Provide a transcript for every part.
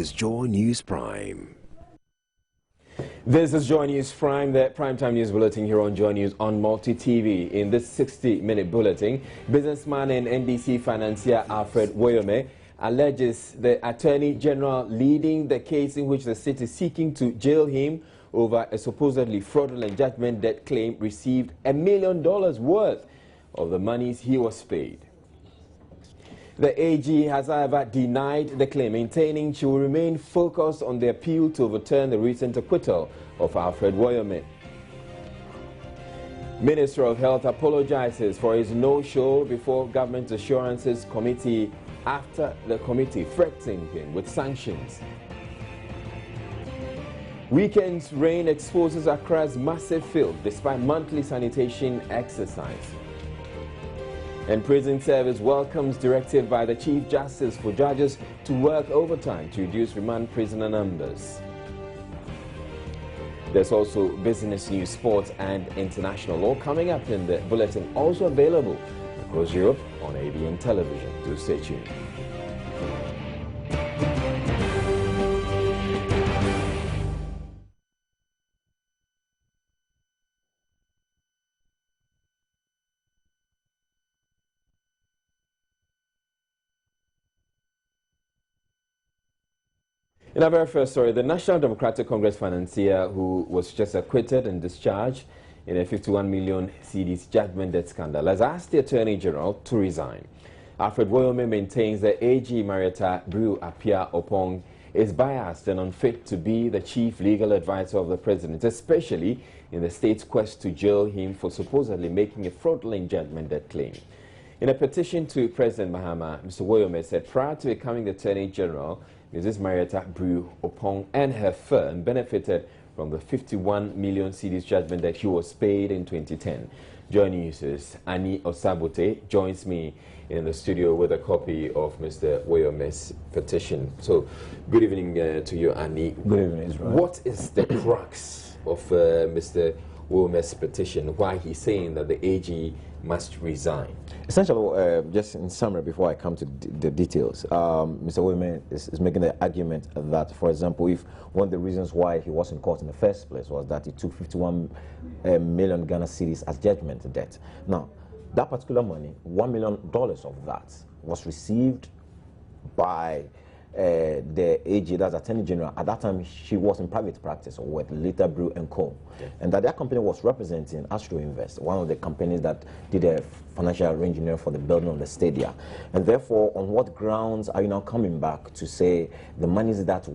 is Joy News Prime. This is Joy News Prime, the primetime news bulletin here on Joy News on Multi TV. In this 60-minute bulletin, businessman and NDC financier Alfred Woyome alleges the Attorney General leading the case in which the state is seeking to jail him over a supposedly fraudulent judgment debt claim received $1 million worth of the monies he was paid. The AG has, however, denied the claim, maintaining she will remain focused on the appeal to overturn the recent acquittal of Alfred Woyome. Minister of Health apologizes for his no-show before Government Assurances Committee after the committee threatening him with sanctions. Weekend's rain exposes Accra's massive filth despite monthly sanitation exercise. And Prison Service welcomes directive by the Chief Justice for judges to work overtime to reduce remand prisoner numbers. There's also business news, sports and international, all coming up in the bulletin, also available across Europe on ABN television. Do stay tuned. In our very first story, the National Democratic Congress financier who was just acquitted and discharged in a 51 million cedis judgment debt scandal has asked the Attorney General to resign. Alfred Woyome maintains that AG Marietta Brew Apia Opong is biased and unfit to be the chief legal advisor of the president, especially in the state's quest to jail him for supposedly making a fraudulent judgment debt claim. In a petition to President Mahama, Mr. Woyome said prior to becoming the Attorney General, Mrs. Marietta Brew Opong and her firm benefited from the 51 million cedis judgment that he was paid in 2010. Joining us, Annie Osabote joins me in the studio with a copy of Mr. Woyome's petition. So, good evening to you, Annie. Good evening, Israel. What is the crux of Mr. Woyome's petition? Why he's saying that the AG must resign? Essentially, just in summary, before I come to the details, Mr. Woyome is making the argument that, for example, if one of the reasons why he was in court in the first place was that he took 51 million Ghana cedis as judgment debt. Now, that particular money, $1 million of that, was received by the AG, that's Attorney General. At that time, she was in private practice with Lita Brew and Co. Okay. And that company was representing Astro Invest, one of the companies that did a financial engineering for the building of the stadium. And therefore, on what grounds are you now coming back to say the monies that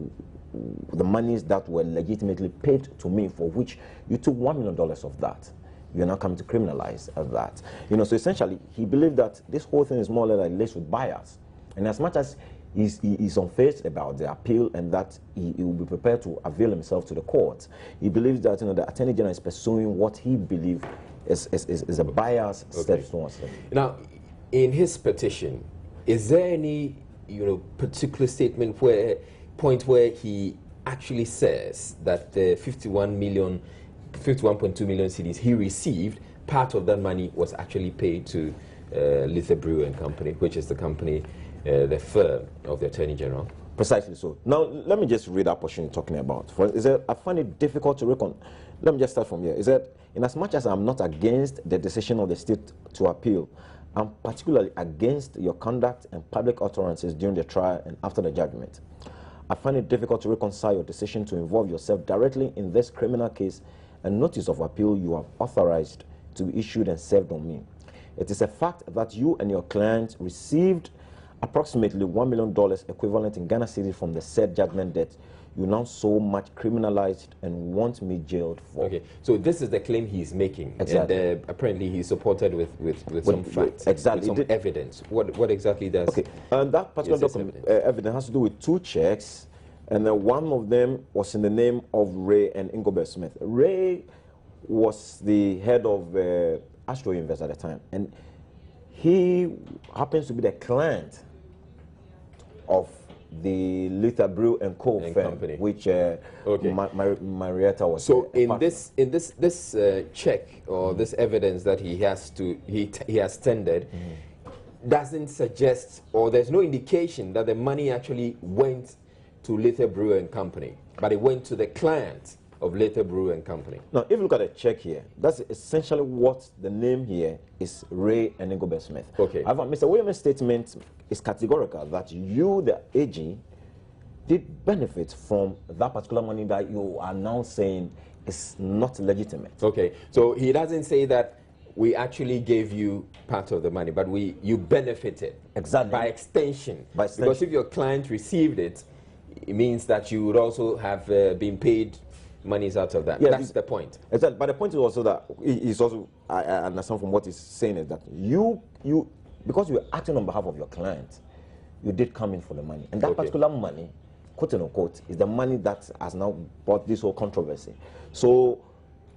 were legitimately paid to me, for which you took $1 million of that, you're now coming to criminalize that? You know, so essentially, he believed that this whole thing is more or less laced with bias. And as much as he's unfazed about the appeal and that he will be prepared to avail himself to the court, he believes that the Attorney General is pursuing what he believes is a bias step towards him. Now, in his petition, is there any particular statement point where he actually says that the 51.2 million cedis he received, part of that money was actually paid to Lita Brew and Company, which is the company, the firm of the Attorney General? Precisely so. Now, let me just read that portion you're talking about. I find it difficult to reckon. Let me just start from here. Is that, in as much as I'm not against the decision of the state to appeal, I'm particularly against your conduct and public utterances during the trial and after the judgment. I find it difficult to reconcile your decision to involve yourself directly in this criminal case and notice of appeal you have authorized to be issued and served on me. It is a fact that you and your client received approximately $1 million equivalent in Ghana cedis from the said judgment debt you now so much criminalized and want me jailed for. Okay, so this is the claim he's making. Exactly. And apparently he's supported with some facts, exactly. with some evidence. What exactly does? Okay, and that particular document, evidence has to do with 2 checks, and then one of them was in the name of Ray and Ingobert Smith. Ray was the head of Astro Invest at the time, and he happens to be the client of the Lita Brew and Co. firm, company, which Marietta was. So in this check or this evidence that he has tendered, doesn't suggest, or there's no indication that the money actually went to Little Brewer and Company, but it went to the client of Little Brewer and Company. Now, if you look at the check here, that's essentially what the name here is, Ray and Engelbert Smith. Okay. However, Mr. Williams' statement is categorical that you, the AG, did benefit from that particular money that you are now saying is not legitimate. Okay, so he doesn't say that we actually gave you part of the money, but you benefited. Exactly. By extension. By extension. Because if your client received it, it means that you would also have been paid monies out of that. Yeah, that's the point. Exactly. But the point is also that he's also, I understand from what he's saying, is that you because you were acting on behalf of your client, you did come in for the money. And that particular money, quote unquote, is the money that has now brought this whole controversy. So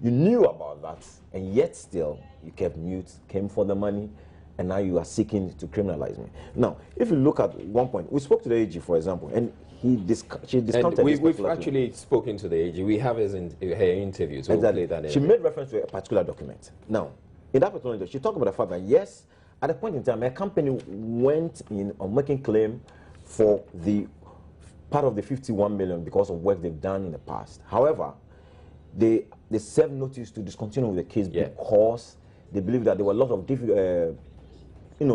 you knew about that, and yet still you kept mute, came for the money, and now you are seeking to criminalize me. Now, if you look at one point, we spoke to the AG, for example, and she discounted this. We've actually spoken to the AG. We have her interview, so exactly. We'll play that. She made reference to a particular document. Now, in that particular document, she talked about the fact that, yes, at a point in time, a company went in on making claim for the part of the 51 million because of work they've done in the past. However, they served notice to discontinue with the case because they believe that there were a lot of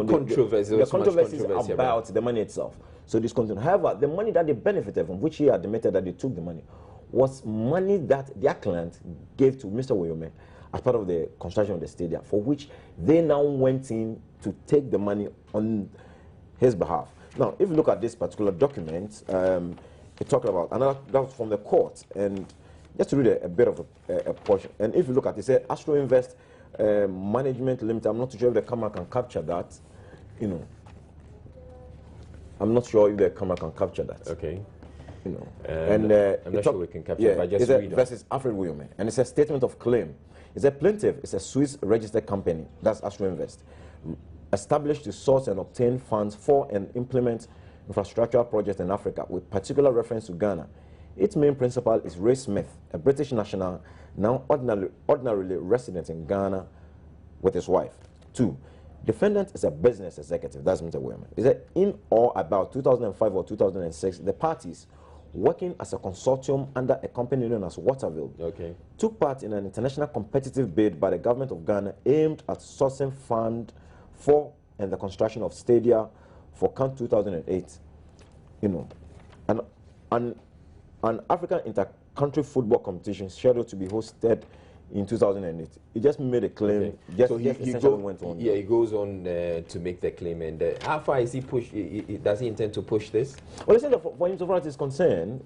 controversies about the money itself. So discontinue. However, the money that they benefited from, which he admitted that they took the money, was money that their client gave to Mr. Woyome as part of the construction of the stadium, for which they now went in to take the money on his behalf. Now, if you look at this particular document, it talked about another, that was from the court, and just to read a bit of a portion. And if you look at it, it said Astro Invest Management Limited. I'm not too sure if the camera can capture that. I'm not sure if the camera can capture that. Okay. And I'm not sure we can capture it, but just read it. Versus Alfred Woyome. And it's a statement of claim. It's a plaintiff. It's a Swiss registered company. That's Astro Invest. Established to source and obtain funds for and implement infrastructural projects in Africa, with particular reference to Ghana. Its main principal is Ray Smith, a British national, now ordinarily resident in Ghana with his wife. 2. Defendant is a business executive, that's Mr. Woyome. He said in or about 2005 or 2006, the parties working as a consortium under a company known as Waterville took part in an international competitive bid by the government of Ghana aimed at sourcing fund for and the construction of stadia for CAN 2008. An African inter-country football competition scheduled to be hosted in 2008. He just made a claim. So he went on. Yeah, he goes on to make the claim. And how far is he push? Does he intend to push this? Well, essentially, for him, so far as is concerned,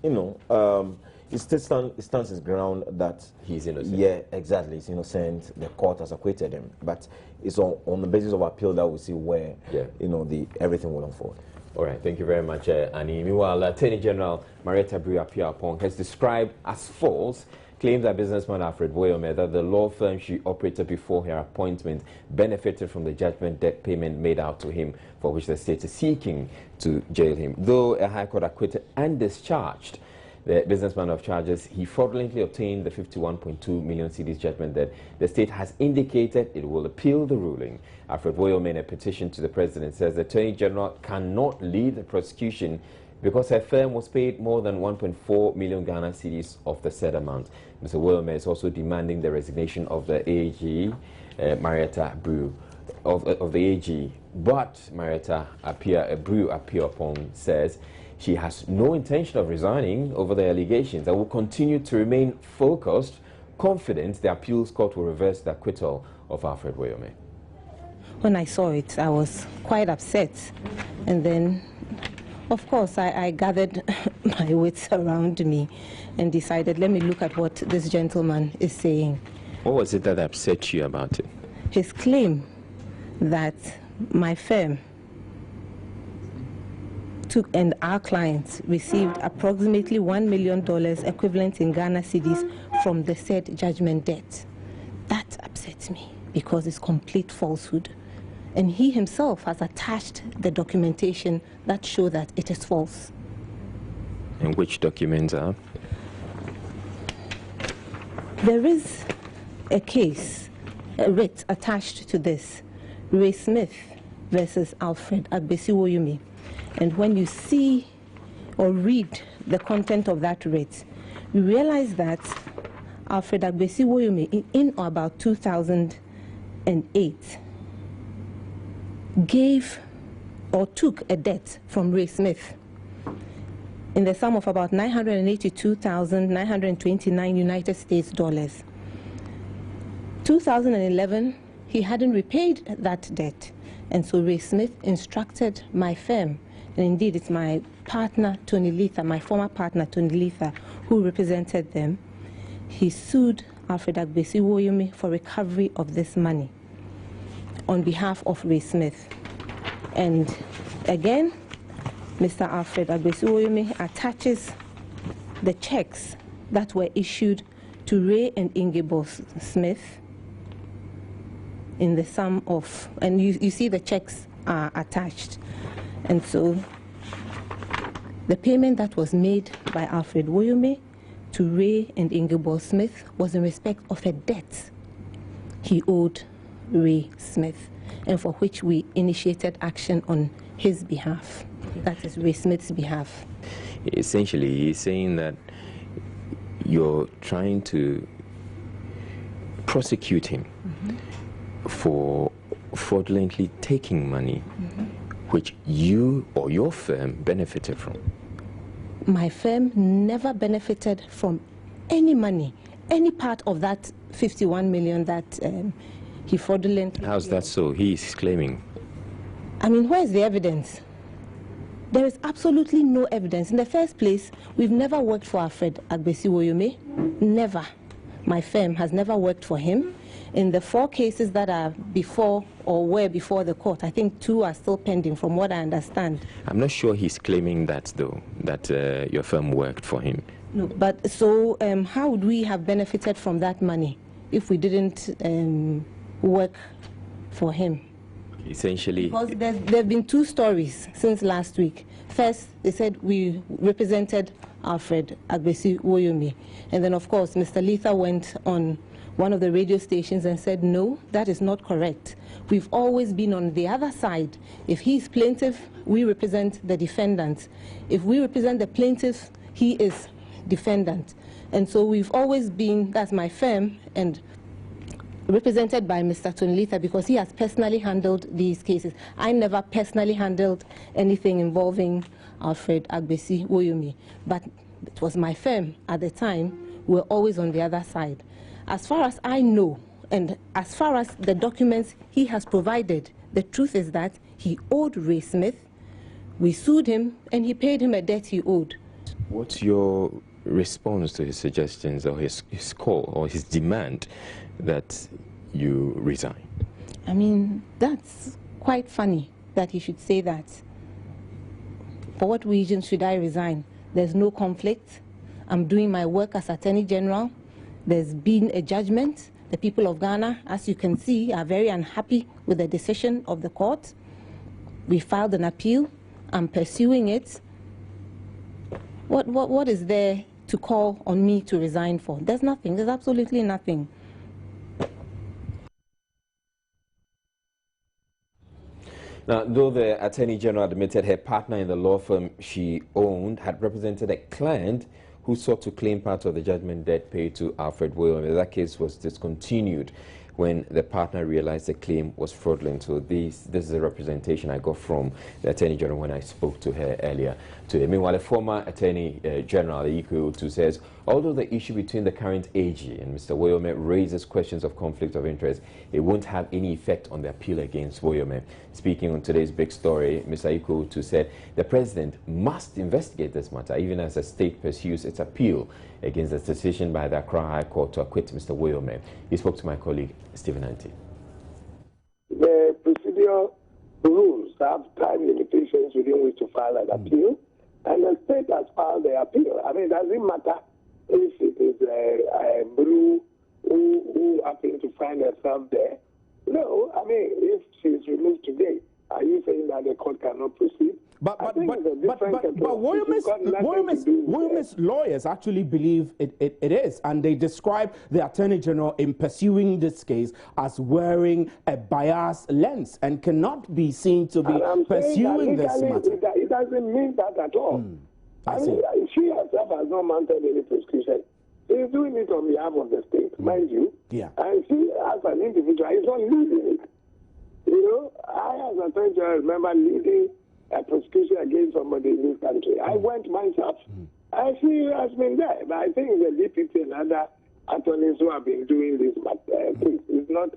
he stands his ground that he's innocent. Yeah, exactly. He's innocent. The court has acquitted him, but it's on the basis of appeal that we see where everything will unfold. All right, thank you very much, Annie. Meanwhile, Attorney General Marietta Brewapia-Apong has described as false claims that businessman Alfred Woyome that the law firm she operated before her appointment benefited from the judgment debt payment made out to him, for which the state is seeking to jail him. Though a High Court acquitted and discharged the businessman of charges, he fraudulently obtained the 51.2 million cedis judgment debt. The state has indicated it will appeal the ruling. Alfred Woyome, in a petition to the president, says the Attorney General cannot lead the prosecution because her firm was paid more than 1.4 million Ghana cedis of the said amount. Mr. Woyome is also demanding the resignation of the AG, Marietta Brew, of the AG. But Marietta Brewapia-Apong says she has no intention of resigning over the allegations and will continue to remain focused, confident the appeals court will reverse the acquittal of Alfred Woyome. When I saw it, I was quite upset. And then, of course, I gathered my wits around me and decided, let me look at what this gentleman is saying. What was it that upset you about it? His claim that my firm took and our clients received approximately $1 million equivalent in Ghana cedis from the said judgment debt. That upsets me because it's complete falsehood. And he himself has attached the documentation that show that it is false. And which documents are? There is a case, a writ attached to this, Ray Smith versus Alfred Woyome. And when you see or read the content of that writ, we realized that Alfred Agbesi Woyome, in or about 2008, gave or took a debt from Ray Smith in the sum of about $982,929 United States dollars. 2011, he hadn't repaid that debt, and so Ray Smith instructed my firm, and indeed it's my partner Tony Letha, my former partner Tony Letha, who represented them. He sued Alfred Agbesi Woyome for recovery of this money on behalf of Ray Smith. And again, Mr. Alfred Agbesi Woyome attaches the checks that were issued to Ray and Ingeborg Smith in the sum of, and you see the checks are attached. And so the payment that was made by Alfred Woyome to Ray and Ingeborg Smith was in respect of a debt he owed Ray Smith, and for which we initiated action on his behalf. That is Ray Smith's behalf. Essentially, he's saying that you're trying to prosecute him for fraudulently taking money which you or your firm benefited from. My firm never benefited from any money, any part of that 51 million that he fraudulently. How's that so? He's claiming. I mean, where's the evidence? There is absolutely no evidence. In the first place, we've never worked for Alfred Agbesi Woyome. Never. My firm has never worked for him. In the 4 cases that are before or were before the court, I think 2 are still pending from what I understand. I'm not sure he's claiming that, though, that your firm worked for him. No, but so how would we have benefited from that money if we didn't work for him? Essentially, Because there have been 2 stories since last week. First, they said we represented Alfred Agbesi Woyome. And then, of course, Mr. Letha went on one of the radio stations and said, no, that is not correct. We've always been on the other side. If he's plaintiff, we represent the defendant. If we represent the plaintiff, he is defendant. And so we've always been, that's my firm, and represented by Mr. Tony Letha, because he has personally handled these cases. I never personally handled anything involving Alfred Agbesi Woyome, but it was my firm at the time. We were always on the other side. As far as I know, and as far as the documents he has provided, the truth is that he owed Ray Smith. We sued him, and he paid him a debt he owed. what's your response to his suggestions or his call or his demand that you resign? I mean, that's quite funny that he should say that. For what reason should I resign? There's no conflict. I'm doing my work as Attorney General. There's been a judgment. The people of Ghana, as you can see, are very unhappy with the decision of the court. We filed an appeal. I'm pursuing it. What is there to call on me to resign for? There's nothing. There's absolutely nothing. Now, though the Attorney General admitted her partner in the law firm she owned had represented a client who sought to claim part of the judgment debt paid to Alfred Woyome, that case was discontinued when the partner realized the claim was fraudulent. So this is a representation I got from the Attorney General when I spoke to her earlier today. Meanwhile, the former Attorney General, Iko Utu, says, although the issue between the current AG and Mr. Woyome raises questions of conflict of interest, it won't have any effect on the appeal against Woyome. Speaking on today's big story, Mr. Iko Utu said the president must investigate this matter, even as the state pursues its appeal against the decision by the Accra High Court to acquit Mr. Woyome. He spoke to my colleague, Stephen Anti. The procedural rules have time limitations within which to file an appeal, and the state has filed the appeal. I mean, it doesn't matter if it is a Bru who happened to find herself there. No, I mean, if she's removed today, are you saying that the court cannot proceed? But Woyome's lawyers actually believe it is, and they describe the Attorney General in pursuing this case as wearing a biased lens and cannot be seen to be pursuing this matter. It doesn't mean that at all. I mean, she herself has not mounted any prosecution. She's doing it on behalf of the state, mind you. Yeah. And she, as an individual, is not leading it. You know, I, as a attorney general, remember leading a prosecution against somebody in this country. I went myself. And she has been there. But I think the DPP and other attorneys who have been doing this thing is not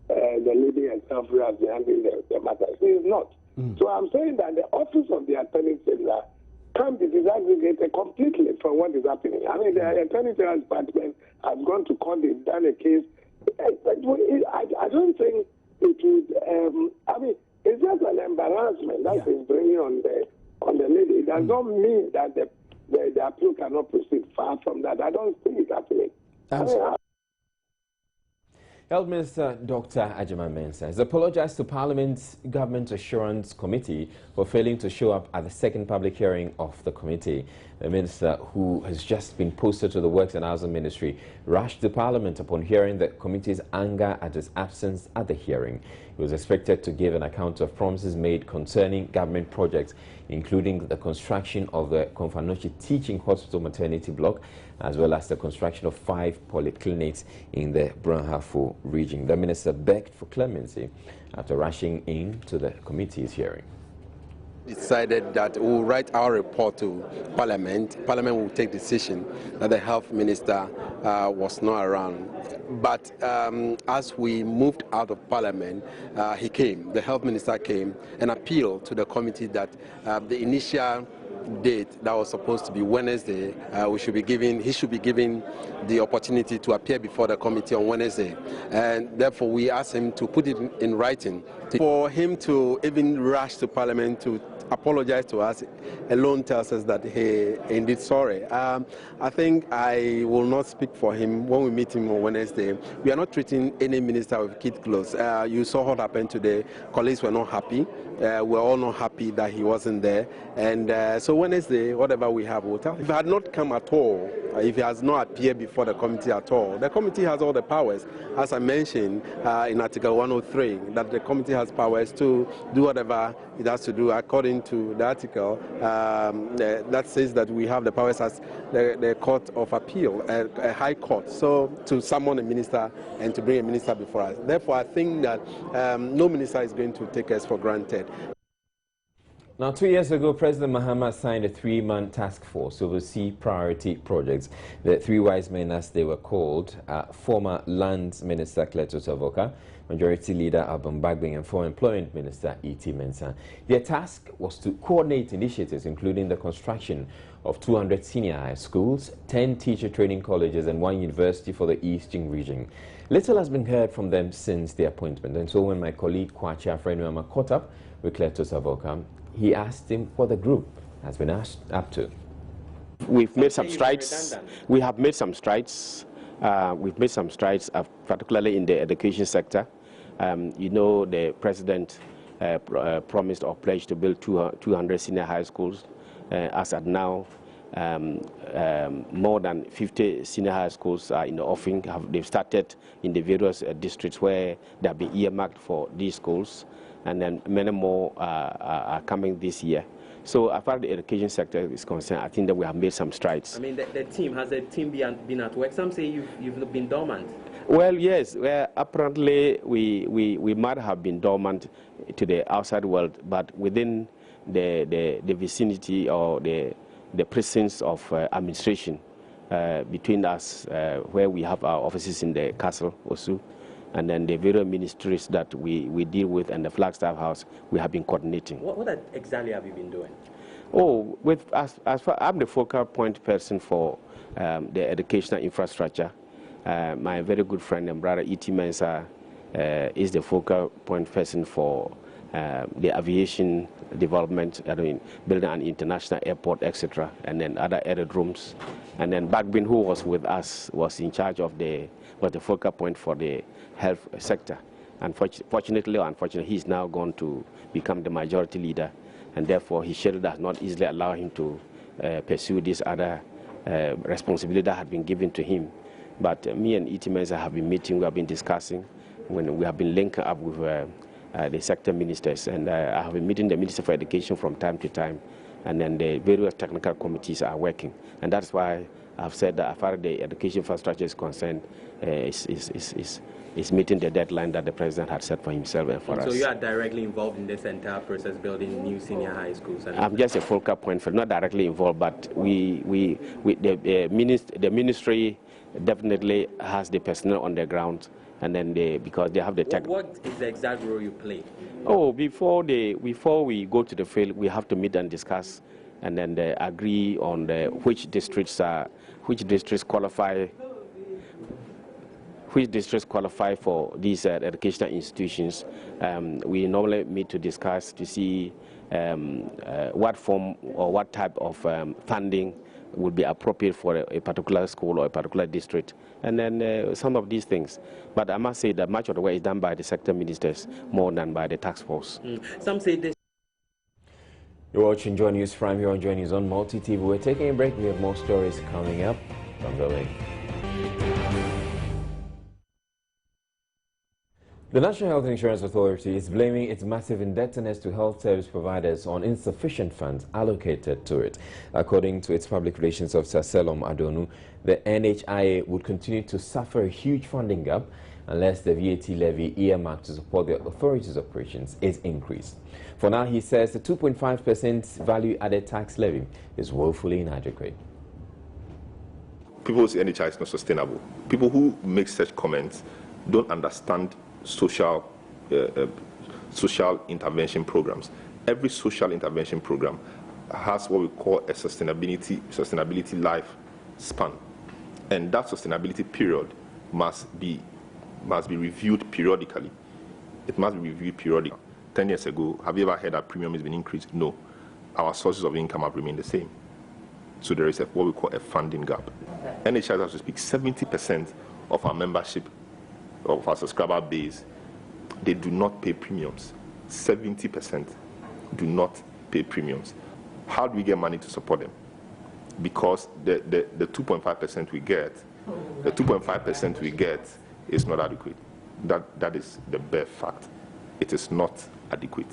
the lady herself who has been handling the matter. She is not. So I'm saying that the office of the attorney general can be disaggregated completely from what is happening. I mean, the attorney general department has gone to court, they've done a case. But I don't think it would. I mean, it's just an embarrassment that is bringing on the lady. It does not mean that the appeal cannot proceed. Far from that, I don't see it happening. Health Minister Dr. Ajima Mensah has apologized to Parliament's Government Assurance Committee for failing to show up at the second public hearing of the committee. The minister, who has just been posted to the Works and Housing Ministry, rushed to Parliament upon hearing the committee's anger at his absence at the hearing. He was expected to give an account of promises made concerning government projects, including the construction of the Konfanochi Teaching Hospital maternity block, as well as the construction of 5 polyclinics in the Brunhafo region. The minister begged for clemency after rushing into the committee's hearing. Decided that we will write our report to Parliament. Parliament will take decision that the health minister was not around. But as we moved out of Parliament, he came, the health minister came and appealed to the committee that the initial date that was supposed to be Wednesday, he should be given the opportunity to appear before the committee on Wednesday. And therefore we asked him to put it in writing. For him to even rush to Parliament to apologize to us alone tells us that he indeed sorry. I think I will not speak for him when we meet him on Wednesday. We are not treating any minister with kid gloves. You saw what happened today. Colleagues were not happy. We're all not happy that he wasn't there. And so Wednesday, whatever we have, we'll tell him. If he had not come at all, if he has not appeared before the committee at all, the committee has all the powers. As I mentioned in Article 103, that the committee has powers to do whatever it has to do according to the article that says that we have the powers as the Court of Appeal, a high court, so to summon a minister and to bring a minister before us. Therefore, I think that no minister is going to take us for granted. Now, 2 years ago, President Mahama signed a 3-man task force to oversee priority projects. The 3 wise men, as they were called, former Lands Minister Cleto Savoka, Majority Leader Alban Bagbin, and former Employment Minister E.T. Mensah. Their task was to coordinate initiatives, including the construction of 200 senior high schools, 10 teacher training colleges, and 1 university for the Eastern region. Little has been heard from them since their appointment, and so when my colleague Kwachi Afrenuama caught up with Cleto Savoka, he asked him what the group has been up to. We've made some strides. We have made some strides. We've made some strides, particularly in the education sector. You know, the president promised or pledged to build 200 senior high schools. As at now, more than 50 senior high schools are in the offing. They've started in the various districts where they have been earmarked for these schools, and then many more are coming this year. So as far as the education sector is concerned, I think that we have made some strides. I mean, has the team been at work? Some say you've been dormant. Well, yes. Well, apparently we might have been dormant to the outside world, but within the vicinity or the precincts of administration between us, where we have our offices in the castle, Osu, and then the various ministries that we deal with, and the Flagstaff House, we have been coordinating. What exactly have you been doing? Oh, as far I'm the focal point person for the educational infrastructure. My very good friend and brother E.T. Mensah is the focal point person for the aviation development, building an international airport, etc., and then other aerodromes. And then Bagbin, who was with us, was in charge of the focal point for the health sector. Fortunately or unfortunately, he's now gone to become the majority leader, and therefore his schedule does not easily allow him to pursue this other responsibility that had been given to him. But me and E.T. Mensah have been meeting, we have been discussing, when we have been linking up with the sector ministers, and I have been meeting the Minister for Education from time to time, and then the various technical committees are working. And that's why I've said that as far as the education infrastructure is concerned, is meeting the deadline that the president had set for himself and for us. So you are directly involved in this entire process, building new senior high schools? I'm just a focal point for, not directly involved, but the ministry definitely has the personnel on the ground, and then because they have the tech. What is the exact role you play? Oh, before we go to the field, we have to meet and discuss, and then agree on which districts qualify for these educational institutions. We normally meet to discuss to see what form or what type of funding would be appropriate for a particular school or a particular district, and then some of these things. But I must say that much of the work is done by the sector ministers more than by the task force. Some say this. You're watching Joy News Prime here on Joy News on Multi TV. We're taking a break. We have more stories coming up. Don't go away. The National Health Insurance Authority is blaming its massive indebtedness to health service providers on insufficient funds allocated to it. According to its public relations officer, Selom Adonu, the NHIA would continue to suffer a huge funding gap unless the VAT levy earmarked to support the authority's operations is increased. For now, he says the 2.5% value-added tax levy is woefully inadequate. People say NHI is not sustainable. People who make such comments don't understand social intervention programs. Every social intervention program has what we call a sustainability life span, and that sustainability period must be reviewed periodically. It must be reviewed periodically. 10 years ago, have you ever heard that premium has been increased? No. Our sources of income have remained the same. So there is what we call a funding gap. NHI, as we speak, 70% of our membership, of our subscriber base, they do not pay premiums. 70% do not pay premiums. How do we get money to support them? Because the 2.5% we get, is not adequate. That is the bare fact. It is not adequate.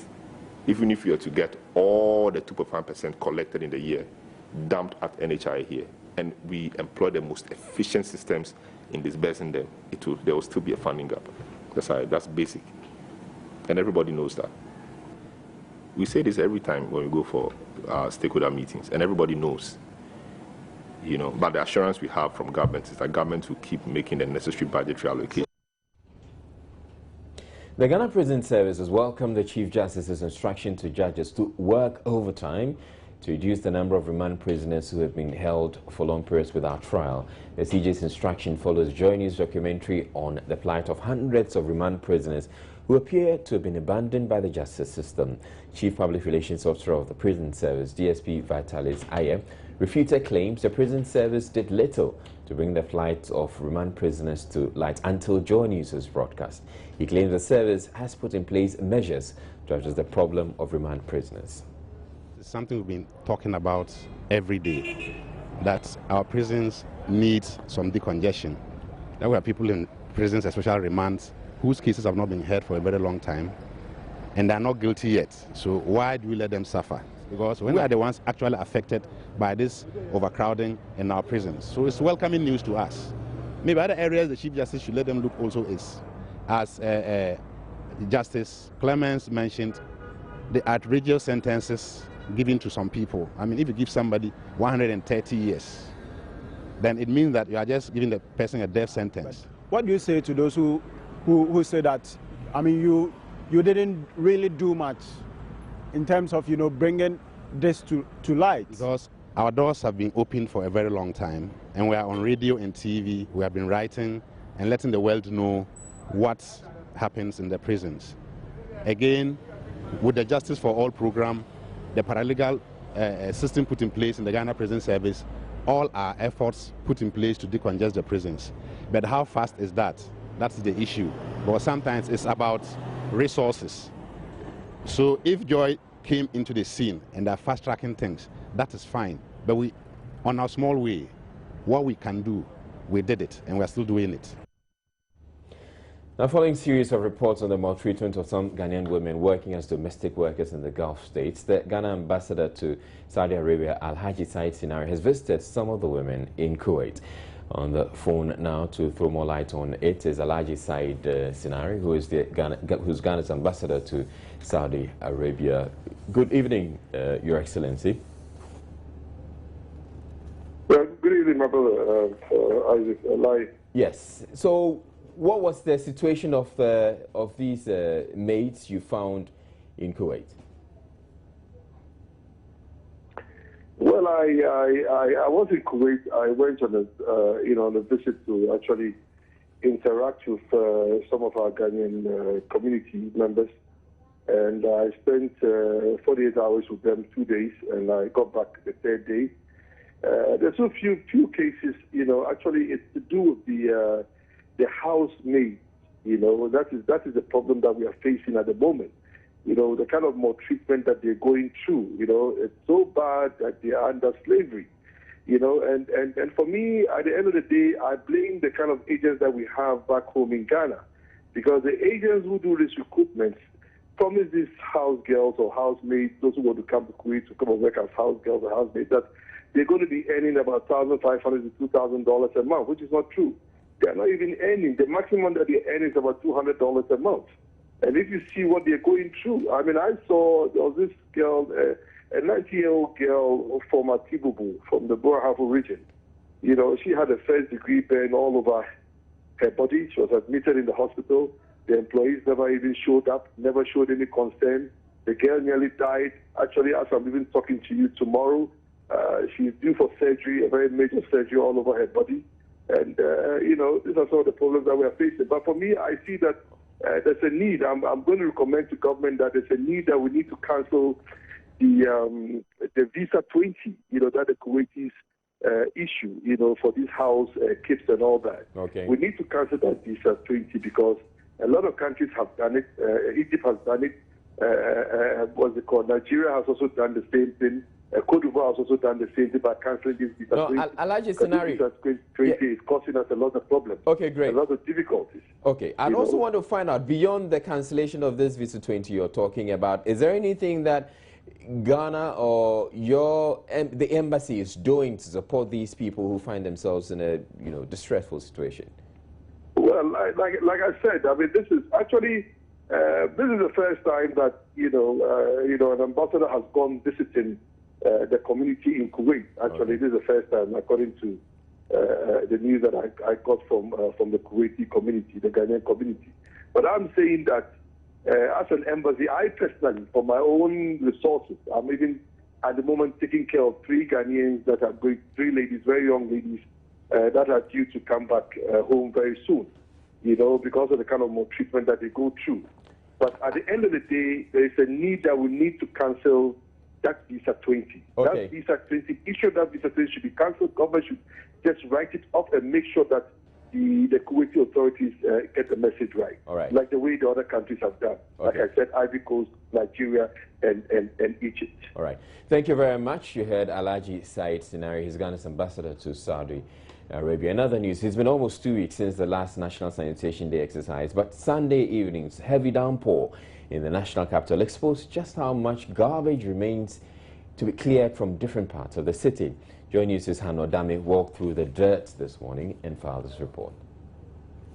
Even if you were to get all the 2.5% collected in the year, dumped at NHI here, and we employ the most efficient systems in disbursing them, there will still be a funding gap. That's basic. And everybody knows that. We say this every time when we go for stakeholder meetings, and everybody knows. But the assurance we have from government is that government will keep making the necessary budgetary allocation. The Ghana Prison Service has welcomed the Chief Justice's instruction to judges to work overtime to reduce the number of remand prisoners who have been held for long periods without trial. The CJ's instruction follows Joy News documentary on the plight of hundreds of remand prisoners who appear to have been abandoned by the justice system. Chief Public Relations Officer of the Prison Service, DSP Vitalis Ayer, refuted claims the Prison Service did little to bring the plight of remand prisoners to light until Joy News was broadcast. He claims the service has put in place measures to address the problem of remand prisoners. It's something we've been talking about every day, that our prisons need some decongestion. There were people in prisons, especially remands, whose cases have not been heard for a very long time, and they are not guilty yet. So why do we let them suffer? Because we are the ones actually affected by this overcrowding in our prisons. So it's welcoming news to us. Maybe other areas the Chief Justice should let them look also is, as Justice Clemens mentioned, the outrageous sentences given to some people. I mean, if you give somebody 130 years, then it means that you are just giving the person a death sentence. But what do you say to those who say that, I mean, you didn't really do much in terms of, bringing this to light? Because our doors have been open for a very long time, and we are on radio and TV. We have been writing and letting the world know what happens in the prisons. Again, with the Justice for All program, the paralegal system put in place in the Ghana Prison Service, all our efforts put in place to decongest the prisons. But how fast is that? That's the issue. But sometimes it's about resources. So if Joy came into the scene and are fast-tracking things, that is fine. But we, on our small way, what we can do, we did it, and we're still doing it. Now, following a series of reports on the maltreatment of some Ghanaian women working as domestic workers in the Gulf states, the Ghana ambassador to Saudi Arabia, Alhaji Said Sinari, has visited some of the women in Kuwait. On the phone now to throw more light on it is Alhaji Said Sinari, who's Ghana's ambassador to Saudi Arabia. Good evening, Your Excellency. Well, good evening, my brother, Isaac. Yes. So, what was the situation of these maids you found in Kuwait? Well, I was in Kuwait. I went on a visit to actually interact with some of our Ghanaian community members, and I spent 48 hours with them, 2 days, and I got back the third day. There's a few cases, actually it's to do with the housemaid. That is the problem that we are facing at the moment. The kind of maltreatment that they're going through, it's so bad that they are under slavery, and for me, at the end of the day, I blame the kind of agents that we have back home in Ghana, because the agents who do this recruitment promise these house girls or housemaids, those who want to come to Kuwait to come and work as house girls or housemaids, that they're going to be earning about $1,500 to $2,000 a month, which is not true. They're not even earning. The maximum that they earn is about $200 a month. And if you see what they're going through, I mean, I saw there was this girl, a 90-year-old girl from Atibubu, from the Burahafo region. She had a first-degree burn all over her body. She was admitted in the hospital. The employees never even showed up, never showed any concern. The girl nearly died. Actually, as I'm even talking to you tomorrow, she's due for surgery, a very major surgery all over her body. And, these are some of the problems that we are facing. But for me, I see that there's a need. I'm going to recommend to government that there's a need that we need to cancel the Visa 20, that the Kuwaitis issue, for these house kids and all that. Okay. We need to cancel that Visa 20 because a lot of countries have done it. Egypt has done it. What's it called? Nigeria has also done the same thing. Cote d'Ivoire has also done the same thing by cancelling this Visa 20. Alhaji Sinari, Visa 20 is causing us a lot of problems. Okay, great. A lot of difficulties. Okay, I'd also want to find out, beyond the cancellation of this Visa 20 you're talking about, is there anything that Ghana or the embassy is doing to support these people who find themselves in a distressful situation? Well, like I said, I mean, this is actually the first time that an ambassador has gone visiting the community in Kuwait. Actually, This is the first time, according to the news that I got from the Kuwaiti community, the Ghanaian community. But I'm saying that as an embassy, I personally, for my own resources, I'm even at the moment taking care of 3 Ghanaians that are going, 3 ladies, very young ladies, that are due to come back home very soon, because of the kind of maltreatment that they go through. But at the end of the day, there is a need that we need to cancel that Visa 20. Okay. That Visa 20, issue that Visa 20 should be cancelled. Government should just write it off and make sure that the Kuwaiti authorities get the message right. All right. Like the way the other countries have done. Okay. Like I said, Ivory Coast, Nigeria, and Egypt. All right. Thank you very much. You heard Alhaji Said Sinari, he's Ghana's ambassador to Saudi Arabia. In other news, it's been almost 2 weeks since the last National Sanitation Day exercise, but Sunday evenings, heavy downpour in the national capital exposed just how much garbage remains to be cleared from different parts of the city. Joy News' Hannah Dame walked through the dirt this morning and filed this report.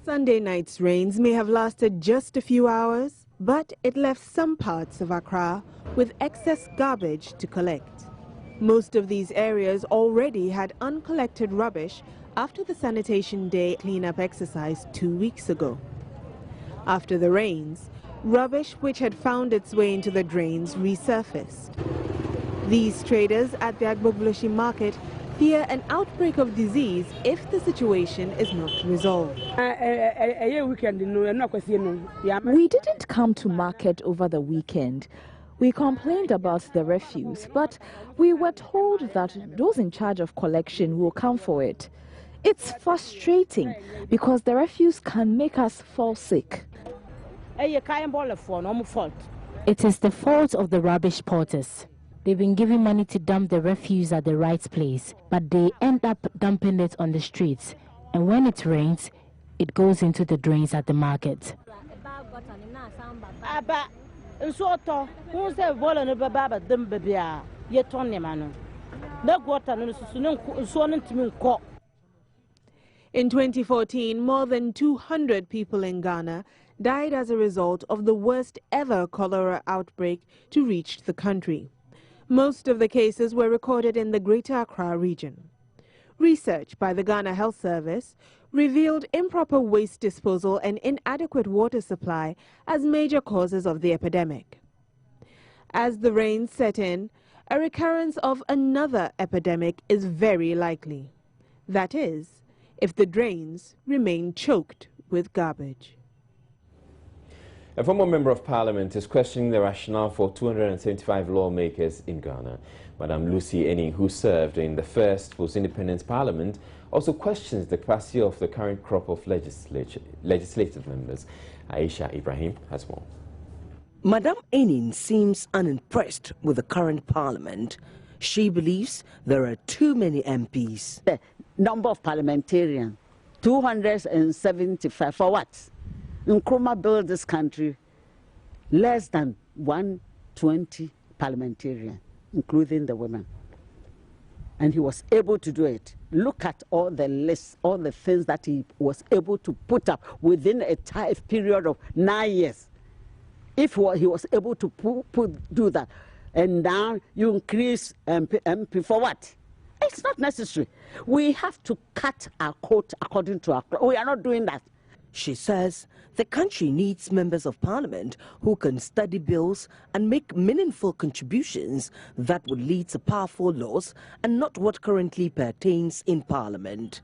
Sunday night's rains may have lasted just a few hours, but it left some parts of Accra with excess garbage to collect. Most of these areas already had uncollected rubbish after the Sanitation Day cleanup exercise 2 weeks ago. After the rains, rubbish which had found its way into the drains resurfaced. These traders at the Agbogloshi market fear an outbreak of disease if the situation is not resolved. We didn't come to market over the weekend. We complained about the refuse, but we were told that those in charge of collection will come for it. It's frustrating because the refuse can make us fall sick. It is the fault of the rubbish porters. They've been given money to dump the refuse at the right place, but they end up dumping it on the streets. And when it rains, it goes into the drains at the market. In 2014, more than 200 people in Ghana died as a result of the worst ever cholera outbreak to reach the country. Most of the cases were recorded in the Greater Accra region. Research by the Ghana Health Service revealed improper waste disposal and inadequate water supply as major causes of the epidemic. As the rains set in, a recurrence of another epidemic is very likely. That is, if the drains remain choked with garbage. A former member of parliament is questioning the rationale for 275 lawmakers in Ghana. Madam Lucy Eni, who served in the first post-independence parliament, also questions the capacity of the current crop of legislative members. Aisha Ibrahim has more. Madam Eni seems unimpressed with the current parliament. She believes there are too many MPs. The number of parliamentarians, 275, for what? Nkrumah built this country less than 120 parliamentarians, including the women. And he was able to do it. Look at all the lists, all the things that he was able to put up within a time period of 9 years. If he was able to do that, and now you increase MP for what? It's not necessary. We have to cut our coat according to our... We are not doing that. She says the country needs members of parliament who can study bills and make meaningful contributions that would lead to powerful laws and not what currently pertains in parliament.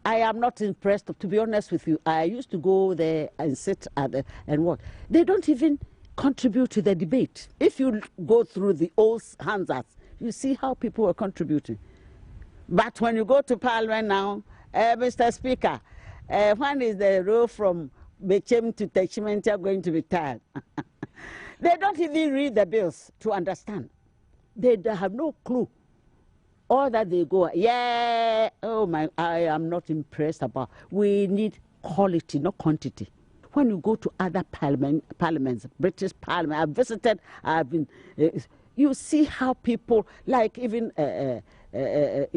I am not impressed, to be honest with you. I used to go there and sit and work. They don't even contribute to the debate. If you go through the old handouts, you see how people are contributing. But when you go to parliament now, Mr. Speaker, when is the road from Bechem to Techimentia going to be tied? They don't even read the bills to understand. They have no clue. All that they go, yeah, oh my, I am not impressed about. We need quality, not quantity. When you go to other parliaments, British Parliament, I've visited, I've been, you see how people, like even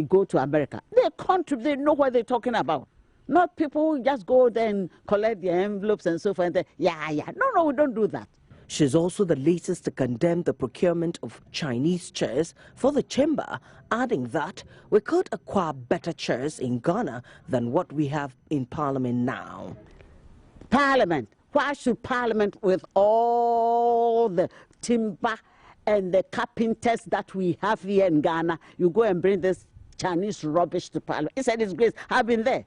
go to America, they contribute, they know what they're talking about. Not people who just go there and collect the envelopes and so forth. And no, we don't do that. She's also the latest to condemn the procurement of Chinese chairs for the chamber, adding that we could acquire better chairs in Ghana than what we have in Parliament now. Parliament? Why should Parliament, with all the timber and the carpenters that we have here in Ghana, you go and bring this Chinese rubbish to Parliament? It's a disgrace. I've been there.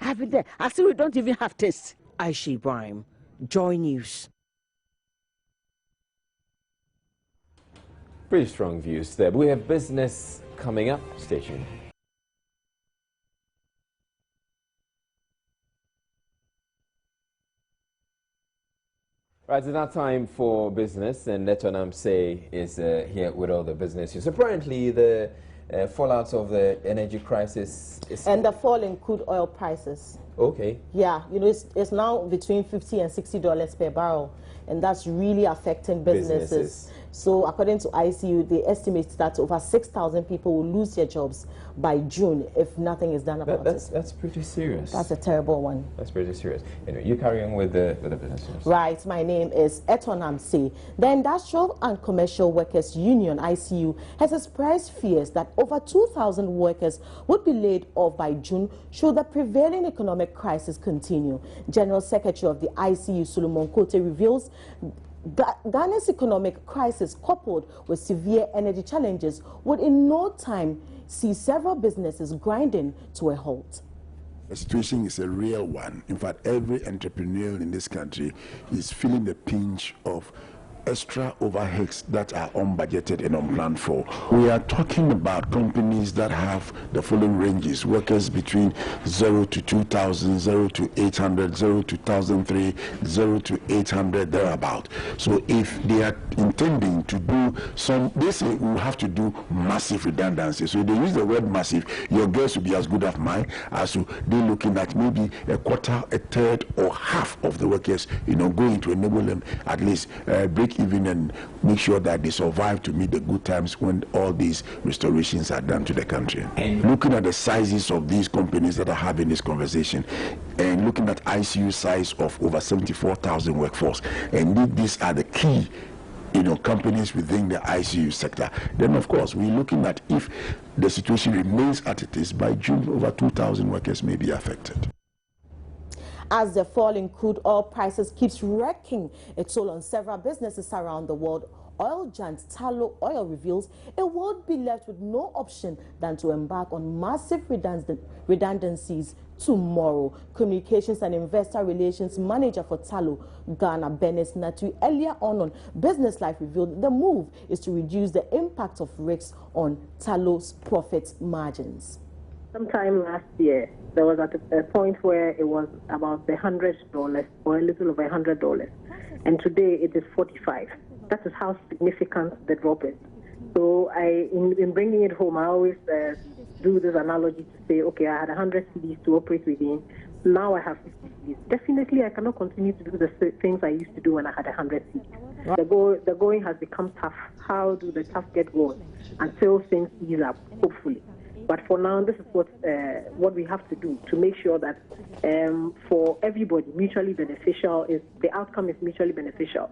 I see we don't even have taste. Aisha Ibrahim, Joy News. Pretty strong views there. But we have business coming up. Stay tuned. Right, it's now time for business, and Letonam Say is here with all the business news. Apparently, the fallout of the energy crisis is... And the fall in crude oil prices. Okay. Yeah, you know, it's now between $50 and $60 per barrel, and that's really affecting businesses. So according to ICU, they estimate that over 6,000 people will lose their jobs by June if nothing is done about it. That's pretty serious. That's a terrible one. That's pretty serious. Anyway, you carry on with the business news. Right. My name is Etonam Say. The Industrial and Commercial Workers Union, ICU, has expressed fears that over 2,000 workers would be laid off by June should the prevailing economic crisis continue. General Secretary of the ICU, Solomon Kote, reveals Ghana's economic crisis, coupled with severe energy challenges, would in no time see several businesses grinding to a halt. The situation is a real one. In fact, every entrepreneur in this country is feeling the pinch of extra overheads that are unbudgeted and unplanned for. We are talking about companies that have the following ranges: workers between 0 to 2,000, 0 to 800, 0 to 1,003, 0 to 800, thereabout. So if they are intending to do some, they say we have to do massive redundancy. So they use the word massive. Your guess will be as good as mine as to they're looking at maybe a quarter, a third, or half of the workers, going to enable them at least break even and make sure that they survive to meet the good times when all these restorations are done to the country. And looking at the sizes of these companies that are having this conversation, and looking at ICU size of over 74,000 workforce, and these are the key companies within the ICU sector, then of course we're looking at, if the situation remains as it is, by June over 2,000 workers may be affected. As the fall in crude oil prices keeps wreaking its toll on several businesses around the world, oil giant Tullow Oil reveals it won't be left with no option than to embark on massive redundancies tomorrow. Communications and Investor Relations Manager for Tullow, Ghana, Benes Natu, earlier on Business Life revealed the move is to reduce the impact of risks on Tullow's profit margins. Sometime last year, there was at a point where it was about $100 or a little over $100, and today it is $45. That is how significant the drop is. So in bringing it home, I always do this analogy to say, okay, I had 100 CDs to operate within. Now I have 50 CDs. Definitely, I cannot continue to do the things I used to do when I had 100 CDs. The going has become tough. How do the tough get going? Until things ease up, hopefully. But for now, this is what we have to do to make sure that for everybody, mutually beneficial the outcome is mutually beneficial.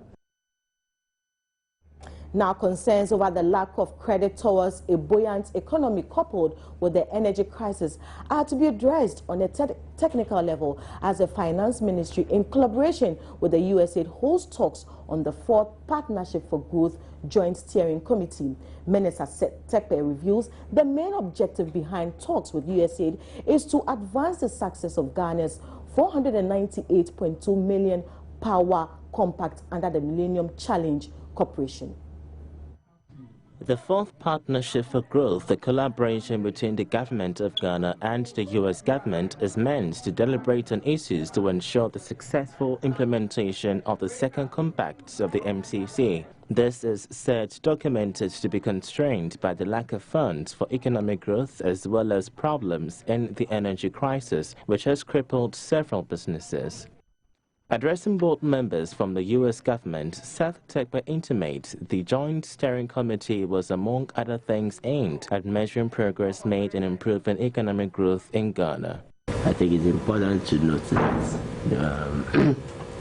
Now, concerns over the lack of credit towards a buoyant economy coupled with the energy crisis are to be addressed on a technical level as the Finance Ministry, in collaboration with the USAID, holds talks on the fourth Partnership for Growth Joint Steering Committee. Minister Tekpe reveals the main objective behind talks with USAID is to advance the success of Ghana's $498.2 million power compact under the Millennium Challenge Corporation. The fourth Partnership for Growth, the collaboration between the government of Ghana and the U.S. government, is meant to deliberate on issues to ensure the successful implementation of the second compact of the MCC. This is said documented to be constrained by the lack of funds for economic growth as well as problems in the energy crisis, which has crippled several businesses. Addressing board members from the U.S. government, Seth Tekpe intimates the Joint Steering Committee was, among other things, aimed at measuring progress made in improving economic growth in Ghana. I think it's important to note that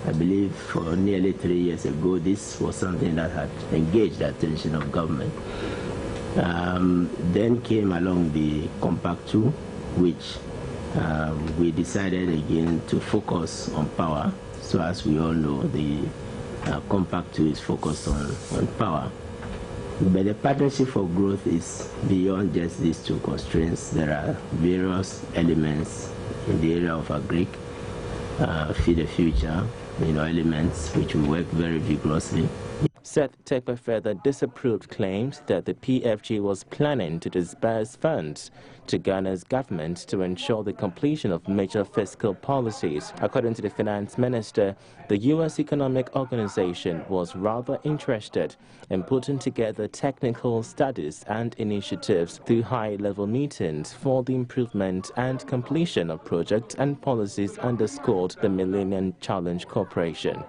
I believe for nearly 3 years ago, this was something that had engaged the attention of government. Then came along the Compact 2, which we decided again to focus on power. So as we all know, the Compact 2 is focused on power. But the Partnership for Growth is beyond just these two constraints. There are various elements in the area of agric, feed the future, elements which we work very vigorously. Seth Tekpe further disapproved claims that the PFG was planning to disburse funds to Ghana's government to ensure the completion of major fiscal policies. According to the finance minister, the U.S. Economic Organization was rather interested in putting together technical studies and initiatives through high-level meetings for the improvement and completion of projects and policies underscored the Millennium Challenge Corporation.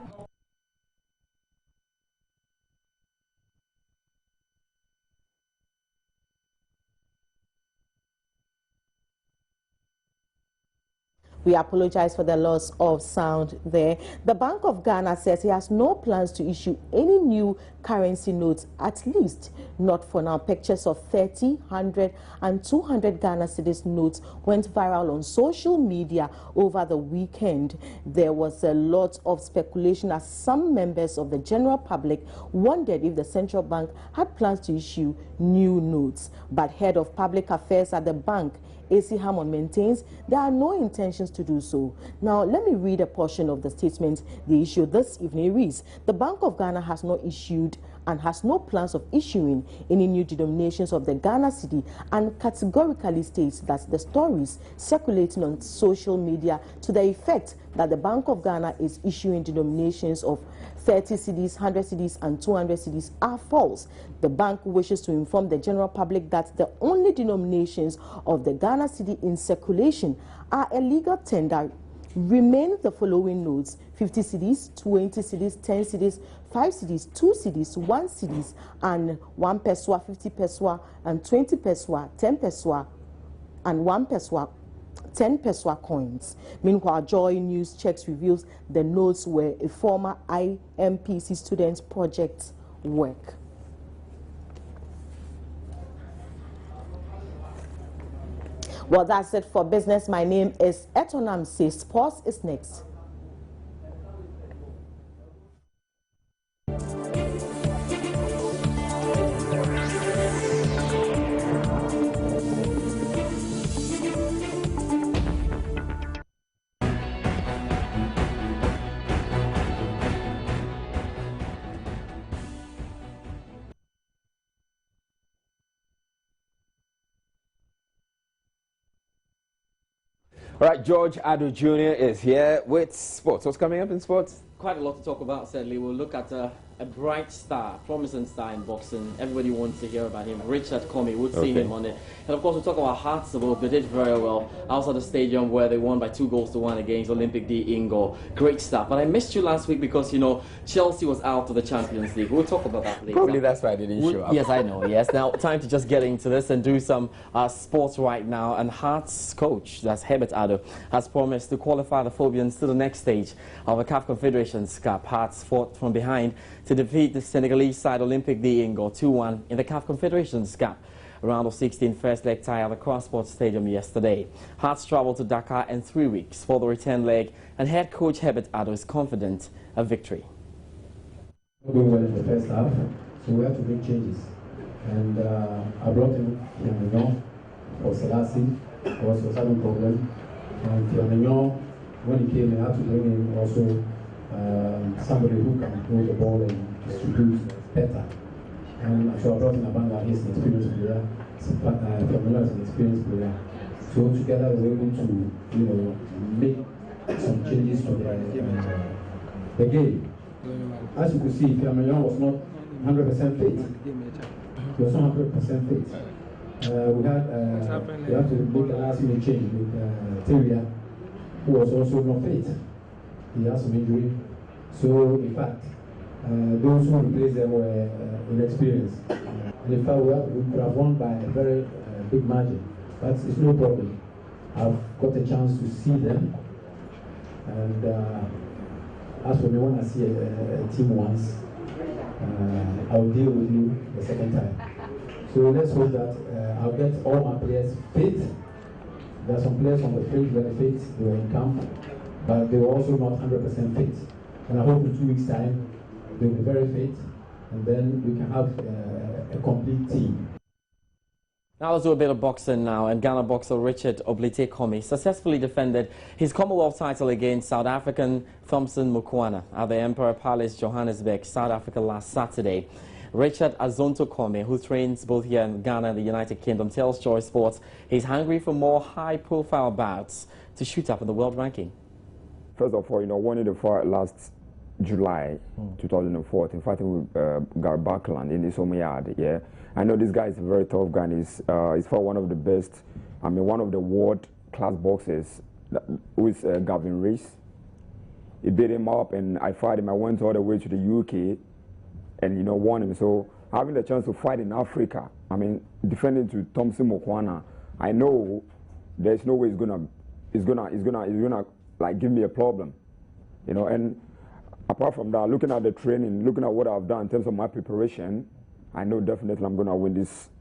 We apologize for the loss of sound there. The Bank of Ghana says it has no plans to issue any new currency notes, at least not for now. Pictures of 30, 100 and 200 Ghana cedis notes went viral on social media over the weekend. There was a lot of speculation as some members of the general public wondered if the central bank had plans to issue new notes. But head of public affairs at the bank, AC Hammond maintains there are no intentions to do so. Now, let me read a portion of the statement they issued this evening. It reads, the Bank of Ghana has not issued and has no plans of issuing any new denominations of the Ghana cedi, and categorically states that the stories circulating on social media to the effect that the Bank of Ghana is issuing denominations of 30 cedis, 100 cedis and 200 cedis are false. The bank wishes to inform the general public that the only denominations of the Ghana cedi in circulation are a legal tender. Remain the following notes: 50 cedis, 20 cedis, 10 cedis, 5 cedis, 2 cedis, 1 cedis, and 1 peswa, 50 peswa, and 20 peswa, 10 peswa, and 1 peswa, 10 peswa coins. Meanwhile, Joy News Checks reveals the notes were a former IMPC student's project work. Well, that's it for business. My name is Etonam Say. Sports is next. All right, George Ado Jr. is here with sports. What's coming up in sports? Quite a lot to talk about, certainly. We'll look at a bright star, promising star in boxing. Everybody wants to hear about him. Richard Comey, we'll see him on it. And of course, we'll talk about Hearts of Oak. They did very well outside the stadium where they won by 2-1 against Olympic D. Ingo. Great stuff. But I missed you last week because, you know, Chelsea was out of the Champions League. We'll talk about that later. Probably that's why I didn't show up. Yes, I know. Yes. Now, time to just get into this and do some sports right now. And Hearts coach, that's Herbert Addo, has promised to qualify the Phobians to the next stage of the CAF Confederations Cup. Hearts fought from behind to defeat the Senegalese side Olympic D. Ingo 2-1 in the CAF Confederations Cup. Round of 16 first leg tie at the Crossport Stadium yesterday. Hearts traveled to Dakar in 3 weeks for the return leg, and head coach Herbert Addo is confident of victory. Doing well in the first half, so we have to make changes. And I brought in Fiamignon for Selassie, because he was having a problem. And Fiamignon, when he came, I had to bring in also somebody who can hold the ball and distribute better. And so I brought in Abanga, he's an experienced player. Fiamignon is an experienced player. So together we were able to, you know, make some changes to the game. As you could see, Fiamignon was not 100% fit. He was not 100% fit. We had to make a last minute change with Teria, who was also not fit. He had some injury. So, in fact, those who replaced them were inexperienced. And in fact, we could have won by a very big margin. But it's no problem. I've got a chance to see them. And as for me, when I see a team once, I'll deal with you the second time. So let's hope that I'll get all my players fit. There are some players on the field very fit, they were in camp, but they were also not 100% fit. And I hope in 2 weeks' time, they'll be very fit, and then we can have a complete team. Now let's do a bit of boxing now, and Ghana boxer Richard Oblite Comey successfully defended his Commonwealth title against South African Thompson Mukwana at the Emperor Palace, Johannesburg, South Africa last Saturday. Richard Azonto Comey, who trains both here in Ghana and the United Kingdom, tells Joy Sports he's hungry for more high-profile bouts to shoot up in the world ranking. First of all, you know, won the fight last July 2014, fighting with Gary Buckland in his home yard. Yeah, I know this guy is a very tough guy. He's fought one of the best, I mean, one of the world-class boxers with Gavin Rees. He beat him up, and I fought him. I went all the way to the UK. And, you know, won him. So having the chance to fight in Africa, I mean, defending to Thompson Mukwana, I know there's no way it's gonna like give me a problem, you know. And apart from that, looking at the training, looking at what I've done in terms of my preparation, I know definitely I'm gonna win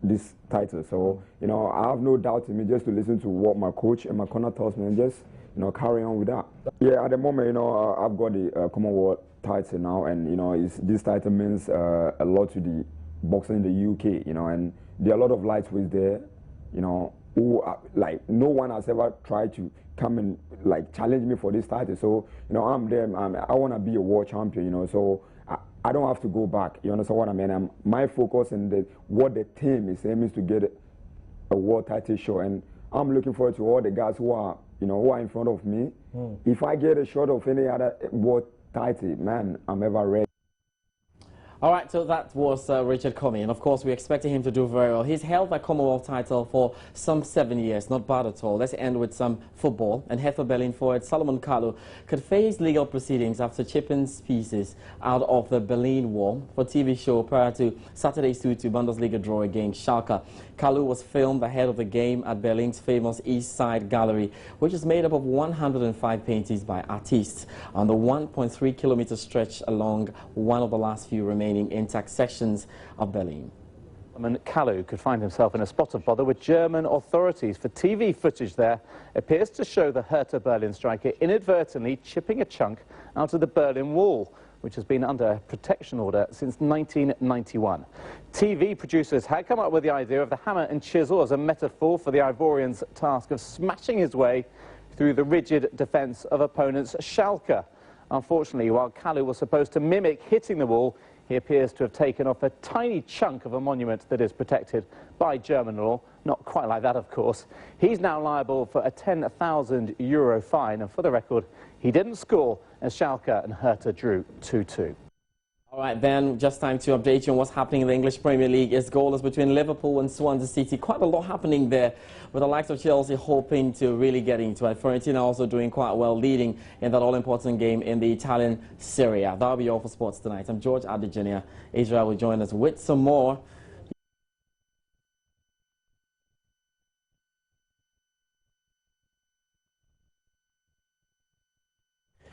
this title. So, you know, I have no doubt in me just to listen to what my coach and my corner tells me and just, you know, carry on with that. Yeah, at the moment, you know, I've got the Commonwealth title now, and you know, this title means a lot to the boxing in the UK, you know, and there are a lot of lightweights there, you know, who like no one has ever tried to come and like challenge me for this title. So I'm there. I want to be a world champion. So I don't have to go back. You understand what I mean? My focus and what the team is aiming is to get a world title shot, and I'm looking forward to all the guys who are who are in front of me. If I get a shot of any other world title, man, I'm ever ready. All right, so that was Richard Comey, and of course we're expecting him to do very well. He's held the Commonwealth title for some 7 years, not bad at all. Let's end with some football, and Hertha Berlin forward Salomon Kalou could face legal proceedings after chipping pieces out of the Berlin Wall for TV show prior to Saturday's 2-2 Bundesliga draw against Schalke. Kalou was filmed ahead of the game at Berlin's famous East Side Gallery, which is made up of 105 paintings by artists on the 1.3-kilometer stretch along one of the last few remaining intact sections of Berlin. Kalou could find himself in a spot of bother with German authorities, for TV footage there appears to show the Hertha Berlin striker inadvertently chipping a chunk out of the Berlin Wall, which has been under protection order since 1991. TV producers had come up with the idea of the hammer and chisel as a metaphor for the Ivorian's task of smashing his way through the rigid defence of opponents Schalke. Unfortunately, while Kalou was supposed to mimic hitting the wall, he appears to have taken off a tiny chunk of a monument that is protected by German law. Not quite like that, of course. He's now liable for a €10,000 fine, and for the record, he didn't score as Schalke and Hertha drew 2-2. All right, then, just time to update you on what's happening in the English Premier League. It's goalless between Liverpool and Swansea City. Quite a lot happening there, with the likes of Chelsea hoping to really get into it. Fiorentina also doing quite well, leading in that all-important game in the Italian Serie A. That'll be all for sports tonight. I'm George Adejania. Israel will join us with some more.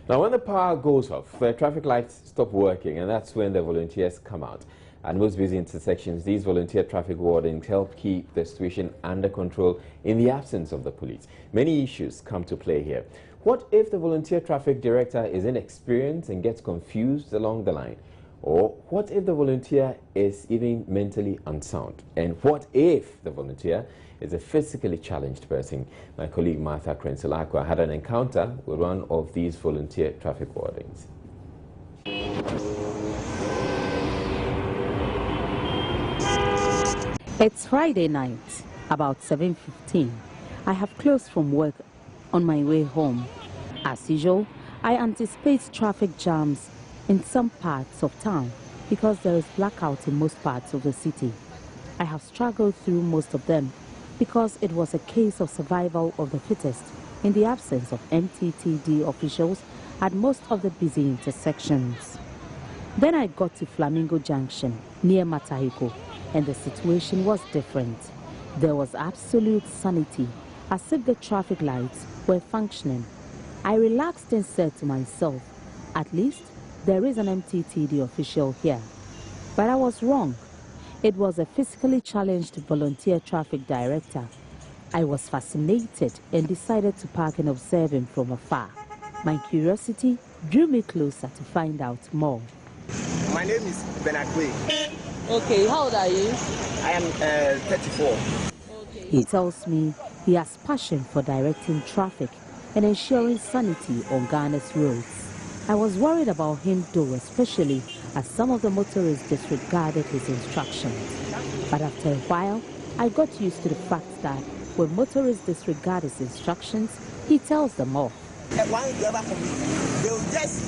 Now, when the power goes off, the traffic lights stop working, and that's when the volunteers come out. At most busy intersections, these volunteer traffic wardens help keep the situation under control in the absence of the police. Many issues come to play here. What if the volunteer traffic director is inexperienced and gets confused along the line? Or what if the volunteer is even mentally unsound? And what if the volunteer is a physically challenged person? My colleague Martha Krenselakwa had an encounter with one of these volunteer traffic wardens. It's Friday night, about 7:15. I have closed from work on my way home. As usual, I anticipate traffic jams in some parts of town because there is blackout in most parts of the city. I have struggled through most of them because it was a case of survival of the fittest in the absence of MTTD officials at most of the busy intersections. Then I got to Flamingo Junction near Matahiko, and the situation was different. There was absolute sanity, as if the traffic lights were functioning. I relaxed and said to myself, at least there is an MTTD official here. But I was wrong. It was a physically challenged volunteer traffic director. I was fascinated and decided to park and observe him from afar. My curiosity drew me closer to find out more. My name is Benakwe. Okay, how old are you? I am 34. He tells me he has passion for directing traffic and ensuring sanity on Ghana's roads. I was worried about him though, especially as some of the motorists disregarded his instructions. But after a while, I got used to the fact that when motorists disregard his instructions, he tells them off. One driver for me, they will just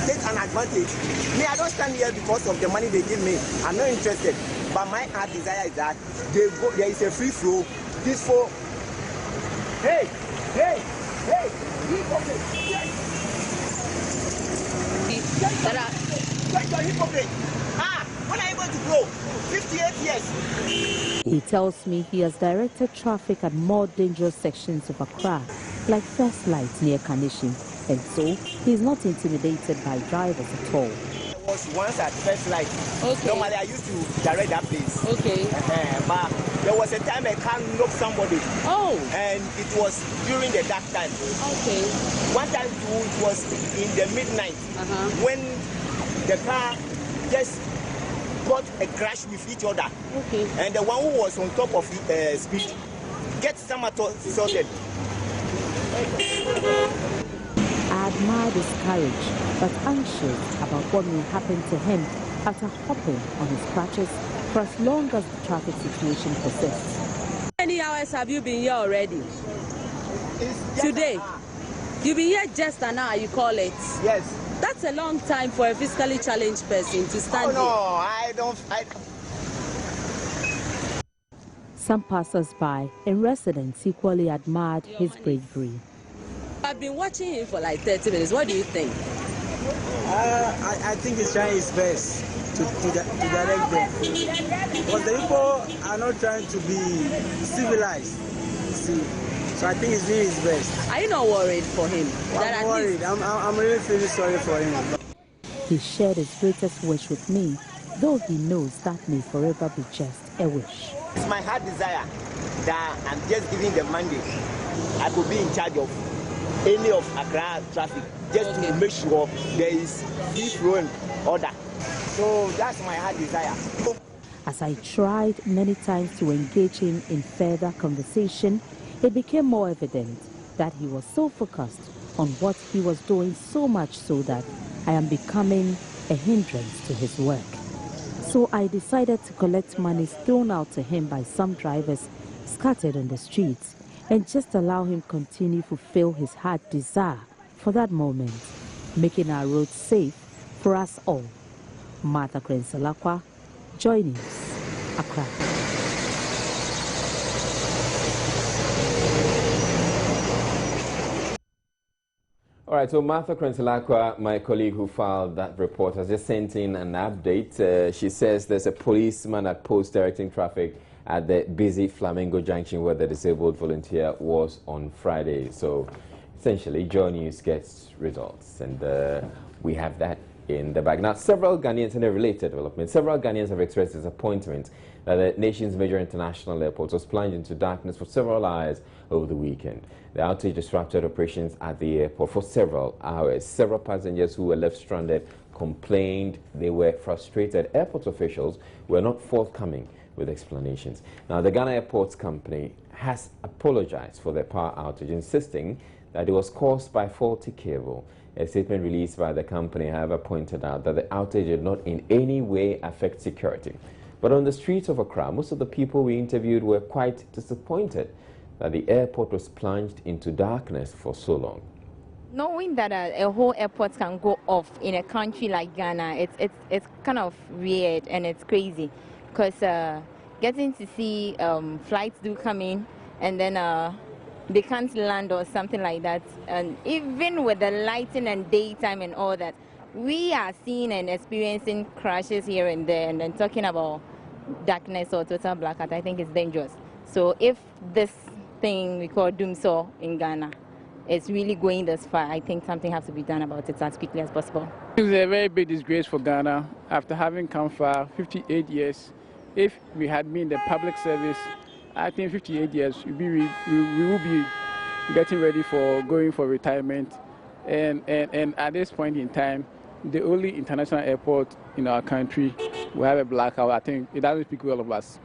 take an advantage. Me, I don't stand here because of the money they give me. I'm not interested. But my heart desire is that there is a free flow. This for, hey, hypocrite. When are you going to grow? 58 years. He tells me he has directed traffic at more dangerous sections of Accra, like First Light near Kanishin, and so he's not intimidated by drivers at all. I was once at First Light. Okay. Normally I used to direct that place. Okay. But there was a time a car knocked somebody. Oh. And it was during the dark time. Okay. One time too, it was in the midnight when the car just got a crash with each other. Okay. And the one who was on top of speed get some sorted. I admire his courage, but anxious about what may happen to him after hopping on his crutches for as long as the traffic situation persists. How many hours have you been here already? Today? You've been here just an hour, you call it? Yes. That's a long time for a physically challenged person to stand here. Oh, no, I don't. Some passers-by and residents equally admired his bravery. I've been watching him for like 30 minutes. What do you think? I think he's trying his best to direct them. Because the people are not trying to be civilized. See, so I think he's doing his best. Are you not worried for him? I'm worried. I'm really feeling sorry for him. He shared his greatest wish with me, though he knows that may forever be just a wish. It's my heart desire that I'm just giving the mandate. I could be in charge of any of Accra traffic, just to make sure there is free flowing order. So that's my heart desire. As I tried many times to engage him in further conversation, it became more evident that he was so focused on what he was doing, so much so that I am becoming a hindrance to his work. So I decided to collect money thrown out to him by some drivers scattered on the streets and just allow him continue to fulfill his heart desire for that moment, making our roads safe for us all. Martha Krensalakwa, Joy News, Accra. All right, so Martha Krensalakwa, my colleague who filed that report, has just sent in an update. She says there's a policeman at post directing traffic at the busy Flamingo Junction where the disabled volunteer was on Friday. So essentially, Joy News gets results, and we have that in the bag. Now, several Ghanaians, in a related development, several Ghanaians have expressed disappointment that the nation's major international airport was plunged into darkness for several hours over the weekend. The outage disrupted operations at the airport for several hours. Several passengers who were left stranded complained they were frustrated. Airport officials were not forthcoming with explanations. Now, the Ghana Airports Company has apologized for the power outage, insisting that it was caused by faulty cable. A statement released by the company, however, pointed out that the outage did not in any way affect security. But on the streets of Accra, most of the people we interviewed were quite disappointed that the airport was plunged into darkness for so long. Knowing that a whole airport can go off in a country like Ghana, it's kind of weird and it's crazy, because getting to see flights do come in and then they can't land or something like that, and even with the lighting and daytime and all that, we are seeing and experiencing crashes here and there, and then talking about darkness or total blackout, I think it's dangerous. So if this thing we call doomsaw in Ghana is really going this far, I think something has to be done about it as quickly as possible. It's a very big disgrace for Ghana after having come for 58 years. If we had been in the public service, I think 58 years, we will be getting ready for going for retirement. And at this point in time, the only international airport in our country will have a blackout. I think it doesn't speak well of us.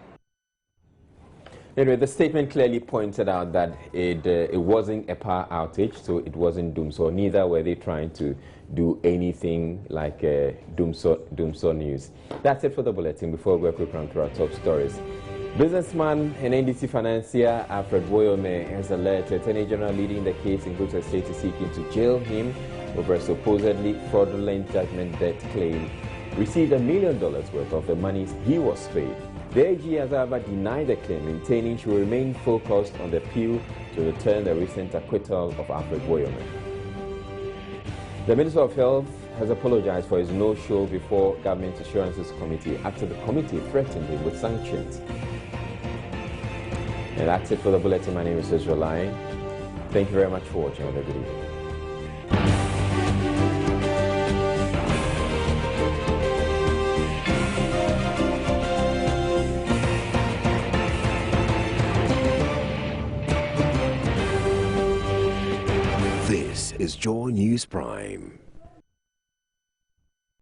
Anyway, the statement clearly pointed out that it wasn't a power outage, so it wasn't doomsaw. Neither were they trying to do anything like doomsaw news. That's it for the bulletin. Before we go quick run through our top stories. Businessman and NDC financier Alfred Boyome has alerted Attorney General leading the case in Gupta State is seeking to jail him over a supposedly fraudulent judgment debt claim. Received $1 million worth of the monies he was paid. The AG has however denied the claim, maintaining she will remain focused on the appeal to return the recent acquittal of Alfred Boyome. The Minister of Health has apologized for his no-show before Government Assurances Committee after the committee threatened him with sanctions. And that's it for the bulletin. My name is Israel Lion. Thank you very much for watching. Have a good evening. This is Joy News Prime.